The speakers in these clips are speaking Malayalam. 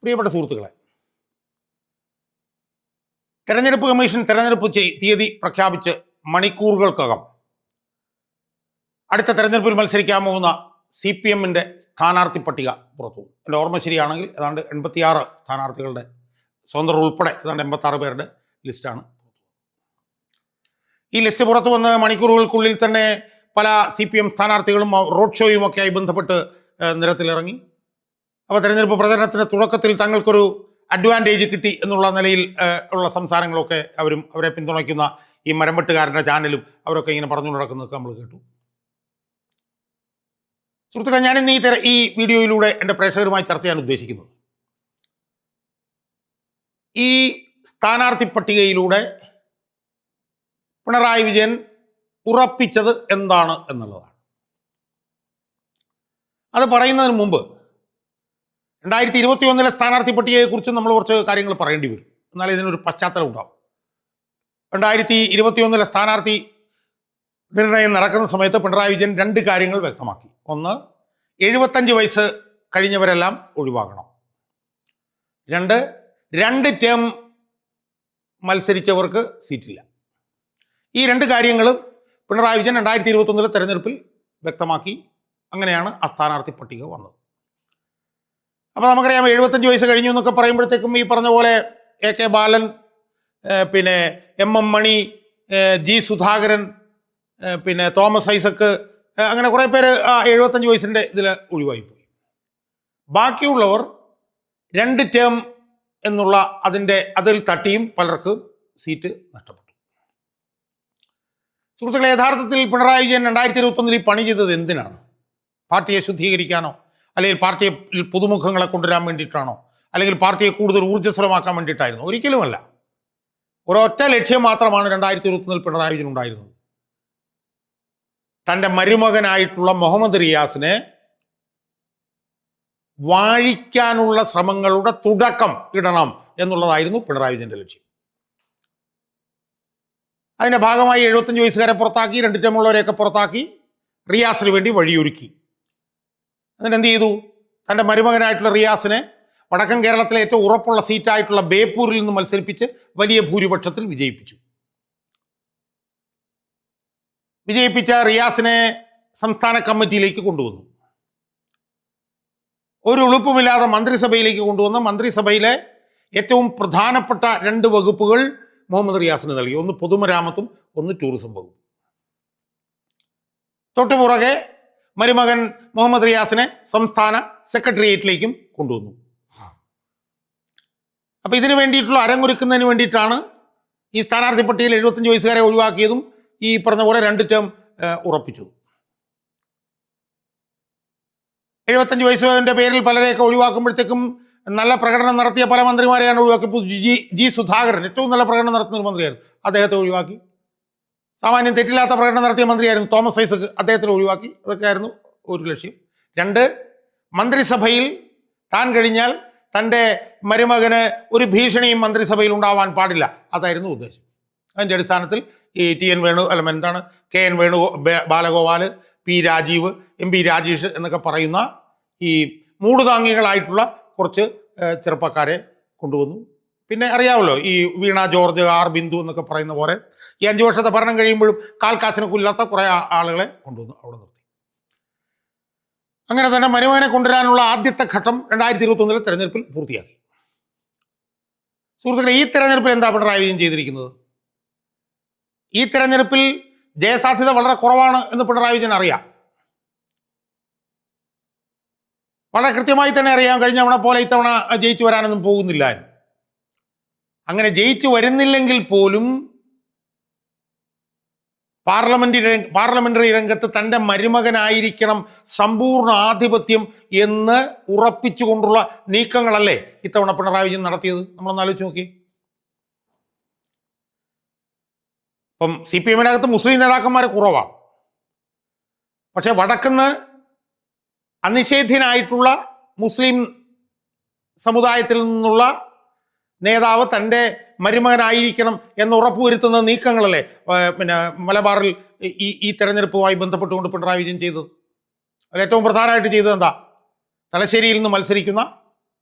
പ്രിയപ്പെട്ട സുഹൃത്തുക്കളെ, തെരഞ്ഞെടുപ്പ് കമ്മീഷൻ തെരഞ്ഞെടുപ്പ് തീയതി പ്രഖ്യാപിച്ച് മണിക്കൂറുകൾക്കകം അടുത്ത തെരഞ്ഞെടുപ്പിൽ മത്സരിക്കാൻ പോകുന്ന CPM-ന്റെ സ്ഥാനാർത്ഥി പട്ടിക പുറത്തു. എൻ്റെ ഓർമ്മ ശരിയാണെങ്കിൽ ഏതാണ്ട് 86 സ്ഥാനാർത്ഥികളുടെ സ്വതന്ത്രർ ഉൾപ്പെടെ ഏതാണ്ട് 86 പേരുടെ ലിസ്റ്റാണ്. ഈ ലിസ്റ്റ് പുറത്തു വന്ന് മണിക്കൂറുകൾക്കുള്ളിൽ തന്നെ പല CPM സ്ഥാനാർത്ഥികളും റോഡ് ഷോയുമൊക്കെയായി ബന്ധപ്പെട്ട് നിരത്തിലിറങ്ങി. അപ്പോൾ തെരഞ്ഞെടുപ്പ് പ്രചരണത്തിൻ്റെ തുടക്കത്തിൽ തങ്ങൾക്കൊരു അഡ്വാൻറ്റേജ് കിട്ടി എന്നുള്ള നിലയിൽ ഉള്ള സംസാരങ്ങളൊക്കെ അവരെ പിന്തുണയ്ക്കുന്ന ഈ മരംവെട്ടുകാരൻ്റെ ചാനലും അവരൊക്കെ ഇങ്ങനെ പറഞ്ഞു നടക്കുന്നതൊക്കെ നമ്മൾ കേട്ടു. സുഹൃത്തുക്കളെ, ഞാനിന്ന് ഈ വീഡിയോയിലൂടെ എൻ്റെ പ്രേക്ഷകരുമായി ചർച്ച ചെയ്യാൻ ഉദ്ദേശിക്കുന്നത് ഈ സ്ഥാനാർത്ഥി പട്ടികയിലൂടെ പിണറായി വിജയൻ ഉറപ്പിച്ചത് എന്താണ് എന്നുള്ളതാണ്. അത് പറയുന്നതിന് മുമ്പ് 2021 സ്ഥാനാർത്ഥി പട്ടികയെക്കുറിച്ച് നമ്മൾ കുറച്ച് കാര്യങ്ങൾ പറയേണ്ടി വരും. എന്നാൽ ഇതിനൊരു പശ്ചാത്തലം ഉണ്ടാവും. 2021 സ്ഥാനാർത്ഥി നിർണയം നടക്കുന്ന സമയത്ത് പിണറായി വിജയൻ 2 കാര്യങ്ങൾ വ്യക്തമാക്കി. ഒന്ന്, 75 വയസ്സ് കഴിഞ്ഞവരെല്ലാം ഒഴിവാക്കണം. 2 ടേം മത്സരിച്ചവർക്ക് സീറ്റില്ല. ഈ 2 കാര്യങ്ങളും പിണറായി വിജയൻ 2021 തെരഞ്ഞെടുപ്പിൽ വ്യക്തമാക്കി. അങ്ങനെയാണ് ആ സ്ഥാനാർത്ഥി പട്ടിക വന്നത്. അപ്പോൾ നമുക്കറിയാം, 75 വയസ്സ് കഴിഞ്ഞു എന്നൊക്കെ പറയുമ്പോഴത്തേക്കും ഈ പറഞ്ഞ പോലെ AK ബാലൻ, പിന്നെ MM മണി, G സുധാകരൻ, പിന്നെ തോമസ് ഐസക്ക്, അങ്ങനെ കുറേ പേര് 75 വയസ്സിൻ്റെ ഇതിൽ ഒഴിവായിപ്പോയി. ബാക്കിയുള്ളവർ 2 ടേം എന്നുള്ള അതിൽ തട്ടിയും പലർക്കും സീറ്റ് നഷ്ടപ്പെട്ടു. സുഹൃത്തുക്കളെ, യഥാർത്ഥത്തിൽ പിണറായി വിജയൻ 2021 പണി ചെയ്തത് എന്തിനാണ്? പാർട്ടിയെ ശുദ്ധീകരിക്കാനോ, അല്ലെങ്കിൽ പാർട്ടിയെ പുതുമുഖങ്ങളെ കൊണ്ടുവരാൻ വേണ്ടിയിട്ടാണോ, അല്ലെങ്കിൽ പാർട്ടിയെ കൂടുതൽ ഊർജ്ജസ്വലമാക്കാൻ വേണ്ടിയിട്ടായിരുന്നു? ഒരിക്കലുമല്ല. ഒരൊറ്റ ലക്ഷ്യം മാത്രമാണ് 2021 പിണറായി വിജയൻ ഉണ്ടായിരുന്നത്. തൻ്റെ മരുമകനായിട്ടുള്ള മുഹമ്മദ് റിയാസിനെ വാഴിക്കാനുള്ള ശ്രമങ്ങളുടെ തുടക്കം ഇടണം എന്നുള്ളതായിരുന്നു പിണറായി വിജയൻ്റെ ലക്ഷ്യം. അതിൻ്റെ ഭാഗമായി 75 വയസ്സുകാരെ പുറത്താക്കി, 2 ടേമുള്ളവരെയൊക്കെ പുറത്താക്കി, റിയാസിന് വേണ്ടി വഴിയൊരുക്കി. എന്നിട്ട് എന്ത് ചെയ്തു? തൻ്റെ മരുമകനായിട്ടുള്ള റിയാസിനെ വടക്കൻ കേരളത്തിലെ ഏറ്റവും ഉറപ്പുള്ള സീറ്റായിട്ടുള്ള ബേപ്പൂരിൽ നിന്ന് മത്സരിപ്പിച്ച് വലിയ ഭൂരിപക്ഷത്തിൽ വിജയിപ്പിച്ചു. വിജയിപ്പിച്ച റിയാസിനെ സംസ്ഥാന കമ്മിറ്റിയിലേക്ക് കൊണ്ടുവന്നു. ഒരു ഉളുപ്പുമില്ലാതെ മന്ത്രിസഭയിലേക്ക് കൊണ്ടുവന്ന് മന്ത്രിസഭയിലെ ഏറ്റവും പ്രധാനപ്പെട്ട 2 വകുപ്പുകൾ മുഹമ്മദ് റിയാസിന് നൽകി. ഒന്ന് പൊതുമരാമത്തും, ഒന്ന് ടൂറിസം വകുപ്പ്. തൊട്ടുപുറകെ മരുമകൻ മുഹമ്മദ് റിയാസിനെ സംസ്ഥാന സെക്രട്ടേറിയറ്റിലേക്കും കൊണ്ടുവന്നു. അപ്പോൾ ഇതിനു വേണ്ടിയിട്ടുള്ള അരങ്ങൊരുക്കുന്നതിന് വേണ്ടിയിട്ടാണ് ഈ സ്ഥാനാർത്ഥി പട്ടികയിൽ 75 വയസ്സുകാരെ ഒഴിവാക്കിയതും ഈ പറഞ്ഞ പോലെ 2 ടേം ഉറപ്പിച്ചതും. 75 വയസ്സിൻ്റെ പേരിൽ പലരെയൊക്കെ ഒഴിവാക്കുമ്പോഴത്തേക്കും നല്ല പ്രകടനം നടത്തിയ പല മന്ത്രിമാരെയാണ് ഒഴിവാക്കി. G സുധാകരൻ ഏറ്റവും നല്ല പ്രകടനം നടത്തുന്ന ഒരു മന്ത്രിയായിരുന്നു, അദ്ദേഹത്തെ ഒഴിവാക്കി. സാമാന്യം തെറ്റില്ലാത്ത പ്രകടനം നടത്തിയ മന്ത്രിയായിരുന്നു തോമസ് ഐസക്ക്, അദ്ദേഹത്തിന് ഒഴിവാക്കി. അതൊക്കെയായിരുന്നു ഒരു ലക്ഷ്യം. 2, മന്ത്രിസഭയിൽ താൻ കഴിഞ്ഞാൽ തൻ്റെ മരുമകന് ഒരു ഭീഷണിയും മന്ത്രിസഭയിൽ ഉണ്ടാവാൻ പാടില്ല, അതായിരുന്നു ഉദ്ദേശം. അതിൻ്റെ അടിസ്ഥാനത്തിൽ ഈ KN Venu Balagopal, P Rajeev, MP Rajesh എന്നൊക്കെ പറയുന്ന ഈ മൂടുതാങ്ങികളായിട്ടുള്ള കുറച്ച് ചെറുപ്പക്കാരെ കൊണ്ടുവന്നു. പിന്നെ അറിയാമല്ലോ, ഈ വീണ ജോർജ്, R ബിന്ദു എന്നൊക്കെ പറയുന്ന പോലെ ഈ 5 വർഷത്തെ ഭരണം കഴിയുമ്പോഴും കാൽക്കാശിനൊക്കെ ഇല്ലാത്ത കുറേ ആളുകളെ കൊണ്ടുവന്നു അവിടെ നിർത്തി. അങ്ങനെ തന്നെ മരുമകനെ കൊണ്ടുവരാനുള്ള ആദ്യത്തെ ഘട്ടം 2021 തെരഞ്ഞെടുപ്പിൽ പൂർത്തിയാക്കി. സുഹൃത്തുക്കളെ, ഈ തെരഞ്ഞെടുപ്പിൽ എന്താ പിണറായി വിജയൻ ചെയ്തിരിക്കുന്നത്? ഈ തെരഞ്ഞെടുപ്പിൽ ജയസാധ്യത വളരെ കുറവാണ് എന്ന് പിണറായി വിജയൻ അറിയാം. വളരെ കൃത്യമായി തന്നെ അറിയാം, കഴിഞ്ഞ തവണ പോലെ ഇത്തവണ ജയിച്ചു വരാനൊന്നും പോകുന്നില്ല എന്ന്. അങ്ങനെ ജയിച്ചു വരുന്നില്ലെങ്കിൽ പോലും പാർലമെന്ററി രംഗത്ത് തൻ്റെ മരുമകനായിരിക്കണം സമ്പൂർണ്ണ ആധിപത്യം എന്ന് ഉറപ്പിച്ചുകൊണ്ടുള്ള നീക്കങ്ങളല്ലേ ഇത്തവണ പിണറായി വിജയൻ നടത്തിയത്? നമ്മളൊന്ന് ആലോചിച്ച് നോക്കി. ഇപ്പം CPM-നകത്ത് മുസ്ലിം നേതാക്കന്മാർ കുറവാണ്. പക്ഷെ വടക്കുന്ന് അനിഷേധ്യനായിട്ടുള്ള മുസ്ലിം സമുദായത്തിൽ നിന്നുള്ള നേതാവ് തൻ്റെ മരുമകനായിരിക്കണം എന്ന് ഉറപ്പുവരുത്തുന്ന നീക്കങ്ങളല്ലേ പിന്നെ മലബാറിൽ ഈ തെരഞ്ഞെടുപ്പുമായി ബന്ധപ്പെട്ടുകൊണ്ട് പിണറായി വിജയൻ ചെയ്തത്. അതിൽ ഏറ്റവും പ്രധാനമായിട്ട് ചെയ്തത് എന്താ? തലശ്ശേരിയിൽ നിന്ന് മത്സരിക്കുന്ന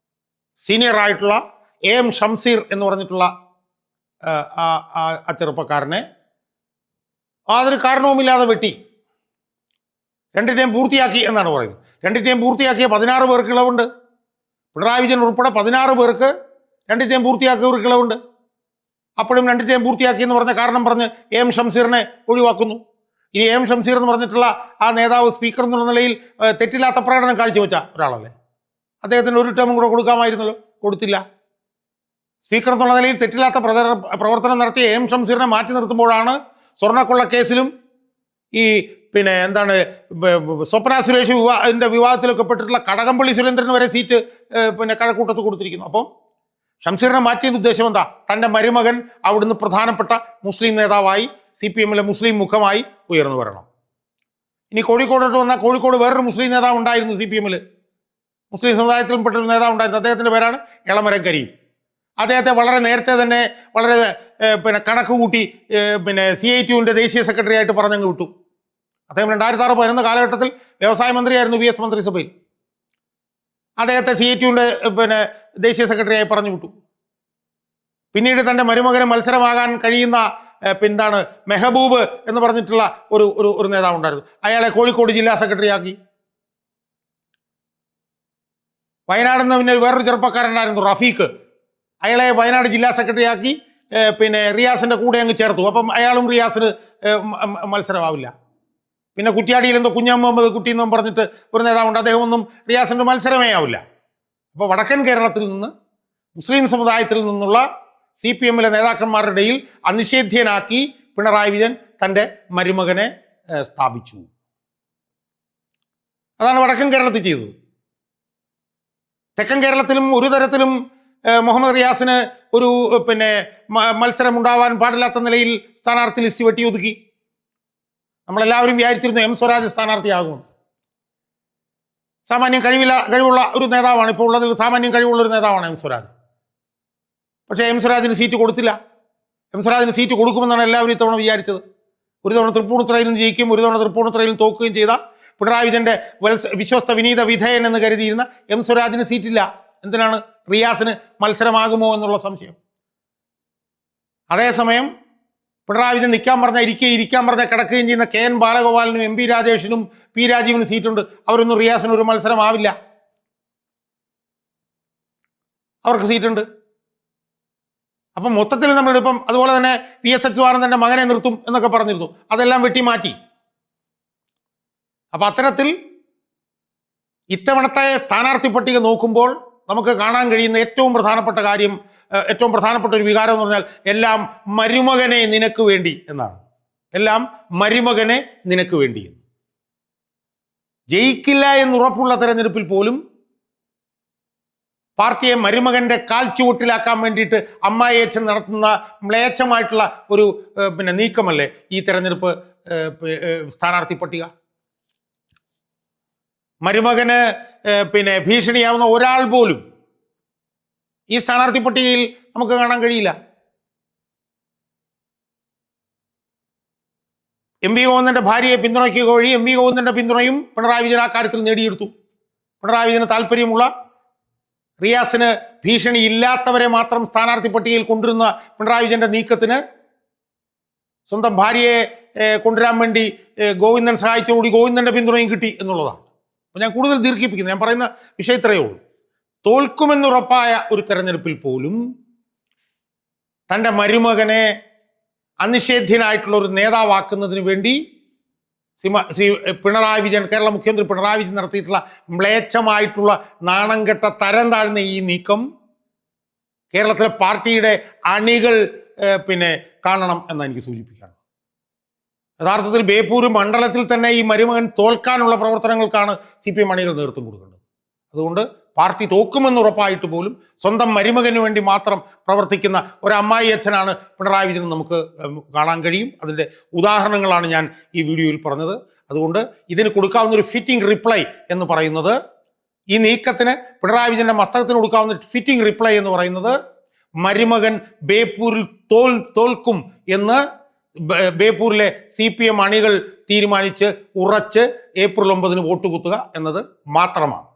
സീനിയർ ആയിട്ടുള്ള AM ഷംസീർ എന്ന് പറഞ്ഞിട്ടുള്ള ആ ചെറുപ്പക്കാരനെ യാതൊരു കാരണവുമില്ലാതെ വെട്ടി. 2 ടേം പൂർത്തിയാക്കി എന്നാണ് പറയുന്നത്. 2 ടേം പൂർത്തിയാക്കിയ 16 പേർക്ക് ഇളവുണ്ട്. പിണറായി വിജയൻ ഉൾപ്പെടെ 16 പേർക്ക് 2 ടേം പൂർത്തിയാക്കിയവർക്ക് ഇളവുണ്ട്. അപ്പോഴും 2 ടേം പൂർത്തിയാക്കി എന്ന് പറഞ്ഞ കാരണം പറഞ്ഞ് AM ഷംസീറിനെ ഒഴിവാക്കുന്നു. ഇനി AM ഷംസീർ എന്ന് പറഞ്ഞിട്ടുള്ള ആ നേതാവ് സ്പീക്കർ എന്നുള്ള നിലയിൽ തെറ്റില്ലാത്ത പ്രകടനം കാഴ്ചവെച്ച ഒരാളല്ലേ. അദ്ദേഹത്തിന് 1 ടേമും കൂടെ കൊടുക്കാമായിരുന്നല്ലോ, കൊടുത്തില്ല. സ്പീക്കർ എന്നുള്ള നിലയിൽ തെറ്റില്ലാത്ത പ്രവർത്തനം നടത്തിയ AM ഷംസീറിനെ മാറ്റി നിർത്തുമ്പോഴാണ് സ്വർണ്ണക്കൊള്ള കേസിലും ഈ സ്വപ്ന സുരേഷ് വിവാദത്തിലൊക്കെ പെട്ടിട്ടുള്ള കടകംപള്ളി സുരേന്ദ്രന് വരെ സീറ്റ് കഴക്കൂട്ടത്ത് കൊടുത്തിരിക്കുന്നു. അപ്പം ഷംസീറിനെ മാറ്റിയതിൻ്റെ ഉദ്ദേശം എന്താ? തൻ്റെ മരുമകൻ അവിടുന്ന് പ്രധാനപ്പെട്ട മുസ്ലിം നേതാവായി CPM-ലെ മുസ്ലിം മുഖമായി ഉയർന്നു വരണം. ഇനി കോഴിക്കോടോട്ട് വന്നാൽ കോഴിക്കോട് വേറൊരു മുസ്ലിം നേതാവ് ഉണ്ടായിരുന്നു CPM-ൽ, മുസ്ലിം സമുദായത്തിൽപ്പെട്ടൊരു നേതാവ് ഉണ്ടായിരുന്നു. അദ്ദേഹത്തിൻ്റെ പേരാണ് എളമരം കരീം. അദ്ദേഹത്തെ വളരെ നേരത്തെ തന്നെ വളരെ കണക്ക് കൂട്ടി CITU-വിൻ്റെ ദേശീയ സെക്രട്ടറി ആയിട്ട് പറഞ്ഞങ്ങ് വിട്ടു. അദ്ദേഹം 2006-11 കാലഘട്ടത്തിൽ വ്യവസായ മന്ത്രിയായിരുന്നു VS മന്ത്രിസഭയിൽ. അദ്ദേഹത്തെ CITU-വിൻ്റെ ദേശീയ സെക്രട്ടറിയായി പറഞ്ഞു വിട്ടു. പിന്നീട് തൻ്റെ മരുമകന് മത്സരമാകാൻ കഴിയുന്ന മെഹബൂബ് എന്ന് പറഞ്ഞിട്ടുള്ള ഒരു നേതാവ് ഉണ്ടായിരുന്നു. അയാളെ കോഴിക്കോട് ജില്ലാ സെക്രട്ടറി ആക്കി. വയനാട് നിന്ന് പിന്നെ വേറൊരു ചെറുപ്പക്കാരനായിരുന്നു റഫീഖ്. അയാളെ വയനാട് ജില്ലാ സെക്രട്ടറി ആക്കി റിയാസിൻ്റെ കൂടെ അങ്ങ് ചേർത്തു. അപ്പം അയാളും റിയാസിന് മത്സരമാവില്ല. പിന്നെ കുറ്റ്യാടിയിൽ എന്തോ കുഞ്ഞഹമ്മദ് കുട്ടി എന്നും പറഞ്ഞിട്ട് ഒരു നേതാവുണ്ട്, അദ്ദേഹം ഒന്നും റിയാസിൻ്റെ മത്സരമേ ആവില്ല. അപ്പോൾ വടക്കൻ കേരളത്തിൽ നിന്ന് മുസ്ലിം സമുദായത്തിൽ നിന്നുള്ള CPM-ലെ നേതാക്കന്മാരുടെ ഇടയിൽ അനിഷേധ്യനാക്കി പിണറായി വിജയൻ തൻ്റെ മരുമകനെ സ്ഥാപിച്ചു. അതാണ് വടക്കൻ കേരളത്തിൽ ചെയ്തത്. തെക്കൻ കേരളത്തിലും ഒരു തരത്തിലും മുഹമ്മദ് റിയാസിന് ഒരു മത്സരം ഉണ്ടാവാൻ പാടില്ലാത്ത നിലയിൽ സ്ഥാനാർത്ഥി ലിസ്റ്റ് വെട്ടി ഒതുക്കി. നമ്മളെല്ലാവരും വിചാരിച്ചിരുന്നു M സ്വരാജ് സ്ഥാനാർത്ഥിയാകുമെന്ന്. സാമാന്യം കഴിവുള്ള ഒരു നേതാവാണ്, ഇപ്പോൾ ഉള്ളതിൽ സാമാന്യം കഴിവുള്ള ഒരു നേതാവാണ് M സ്വരാജ്. പക്ഷേ M സ്വരാജിന് സീറ്റ് കൊടുത്തില്ല. M സ്വരാജിന് സീറ്റ് കൊടുക്കുമെന്നാണ് എല്ലാവരും ഇത്തവണ വിചാരിച്ചത്. ഒരു തവണ തൃപ്പൂണിത്തുറയിലും ജയിക്കുകയും ഒരു തവണ തൃപ്പൂണിത്തുറയിലും തോക്കുകയും ചെയ്ത പിണറായി വിജയൻ്റെ വിശ്വസ്ത വിനീത വിധേയൻ എന്ന് കരുതിയിരുന്ന M സ്വരാജിന് സീറ്റില്ല. എന്തിനാണ്? റിയാസിന് മത്സരമാകുമോ എന്നുള്ള സംശയം. അതേസമയം പിണറായി വിജയൻ നിൽക്കാൻ പറഞ്ഞാൽ ഇരിക്കാൻ പറഞ്ഞാൽ കിടക്കുകയും ചെയ്യുന്ന KN ബാലഗോപാലിനും MP രാജേഷിനും P രാജീവിനും സീറ്റുണ്ട്. അവരൊന്നും റിയാസിന് ഒരു മത്സരമാവില്ല, അവർക്ക് സീറ്റുണ്ട്. അപ്പം മൊത്തത്തിൽ നമ്മളിപ്പം അതുപോലെ തന്നെ PS അച്യുതാനന്ദൻ്റെ മകനെ നിർത്തും എന്നൊക്കെ പറഞ്ഞിരുന്നു, അതെല്ലാം വെട്ടിമാറ്റി. അപ്പം അത്തരത്തിൽ ഇത്തവണത്തെ സ്ഥാനാർത്ഥി പട്ടിക നോക്കുമ്പോൾ നമുക്ക് കാണാൻ കഴിയുന്ന ഏറ്റവും പ്രധാനപ്പെട്ട ഒരു വികാരം എന്ന് പറഞ്ഞാൽ എല്ലാം മരുമകനെ നിനക്ക് വേണ്ടി എന്നാണ്. എല്ലാം മരുമകനെ നിനക്ക് വേണ്ടി എന്ന്. ജയിക്കില്ല എന്നുറപ്പുള്ള തെരഞ്ഞെടുപ്പിൽ പോലും പാർട്ടിയെ മരുമകന്റെ കാൽ ചുവട്ടിലാക്കാൻ വേണ്ടിയിട്ട് അമ്മായിയച്ഛൻ നടത്തുന്ന മ്ലേച്ഛമായിട്ടുള്ള ഒരു നീക്കമല്ലേ ഈ തെരഞ്ഞെടുപ്പ് സ്ഥാനാർത്ഥി പട്ടിക. മരുമകന് ഭീഷണിയാവുന്ന ഒരാൾ പോലും ഈ സ്ഥാനാർത്ഥി പട്ടികയിൽ നമുക്ക് കാണാൻ കഴിയില്ല. MP ഗോവിന്ദന്റെ ഭാര്യയെ പിന്തുണയ്ക്കുക വഴി MP ഗോവിന്ദന്റെ പിന്തുണയും പിണറായി വിജയൻ ആ കാര്യത്തിൽ നേടിയെടുത്തു. പിണറായി വിജയന് താല്പര്യമുള്ള, റിയാസിന് ഭീഷണി ഇല്ലാത്തവരെ മാത്രം സ്ഥാനാർത്ഥി പട്ടികയിൽ കൊണ്ടുവരുന്ന പിണറായി വിജയന്റെ നീക്കത്തിന് സ്വന്തം ഭാര്യയെ കൊണ്ടുവരാൻ വേണ്ടി ഗോവിന്ദൻ സഹായിച്ചതോടുകൂടി ഗോവിന്ദന്റെ പിന്തുണയും കിട്ടി എന്നുള്ളതാണ്. അപ്പോൾ ഞാൻ കൂടുതൽ ദീർഘിപ്പിക്കുന്നു, ഞാൻ പറയുന്ന വിഷയം ഇത്രയേ ഉള്ളൂ. തോൽക്കുമെന്നുറപ്പായ ഒരു തെരഞ്ഞെടുപ്പിൽ പോലും തൻ്റെ മരുമകനെ അനിഷേധ്യനായിട്ടുള്ള ഒരു നേതാവാക്കുന്നതിന് വേണ്ടി ശ്രീ പിണറായി വിജയൻ, കേരള മുഖ്യമന്ത്രി പിണറായി വിജയൻ നടത്തിയിട്ടുള്ള മ്ലേച്ഛമായിട്ടുള്ള നാണംകെട്ട തരം താഴ്ന്ന ഈ നീക്കം കേരളത്തിലെ പാർട്ടിയുടെ അണികൾ കാണണം എന്നാണ് എനിക്ക് സൂചിപ്പിക്കാറുള്ളത്. യഥാർത്ഥത്തിൽ ബേപ്പൂർ മണ്ഡലത്തിൽ തന്നെ ഈ മരുമകൻ തോൽക്കാനുള്ള പ്രവർത്തനങ്ങൾക്കാണ് CPM അണികൾ നേതൃത്വം കൊടുക്കേണ്ടത്. അതുകൊണ്ട് പാർട്ടി തോക്കുമെന്ന് ഉറപ്പായിട്ട് പോലും സ്വന്തം മരുമകന് വേണ്ടി മാത്രം പ്രവർത്തിക്കുന്ന ഒരു അമ്മായി അച്ഛനാണ് പിണറായി വിജയൻ നമുക്ക് കാണാൻ കഴിയും. അതിൻ്റെ ഉദാഹരണങ്ങളാണ് ഞാൻ ഈ വീഡിയോയിൽ പറഞ്ഞത്. അതുകൊണ്ട് ഇതിന് കൊടുക്കാവുന്ന ഒരു ഫിറ്റിംഗ് റിപ്ലൈ എന്ന് പറയുന്നത്, ഈ നീക്കത്തിന് പിണറായി വിജയൻ്റെ മസ്തകത്തിന് കൊടുക്കാവുന്ന ഫിറ്റിംഗ് റിപ്ലൈ എന്ന് പറയുന്നത്, മരുമകൻ ബേപ്പൂരിൽ തോൽക്കും എന്ന് ബേപ്പൂരിലെ CPM അണികൾ തീരുമാനിച്ച് ഉറച്ച് ഏപ്രിൽ 9 വോട്ട് കുത്തുക എന്നത് മാത്രമാണ്.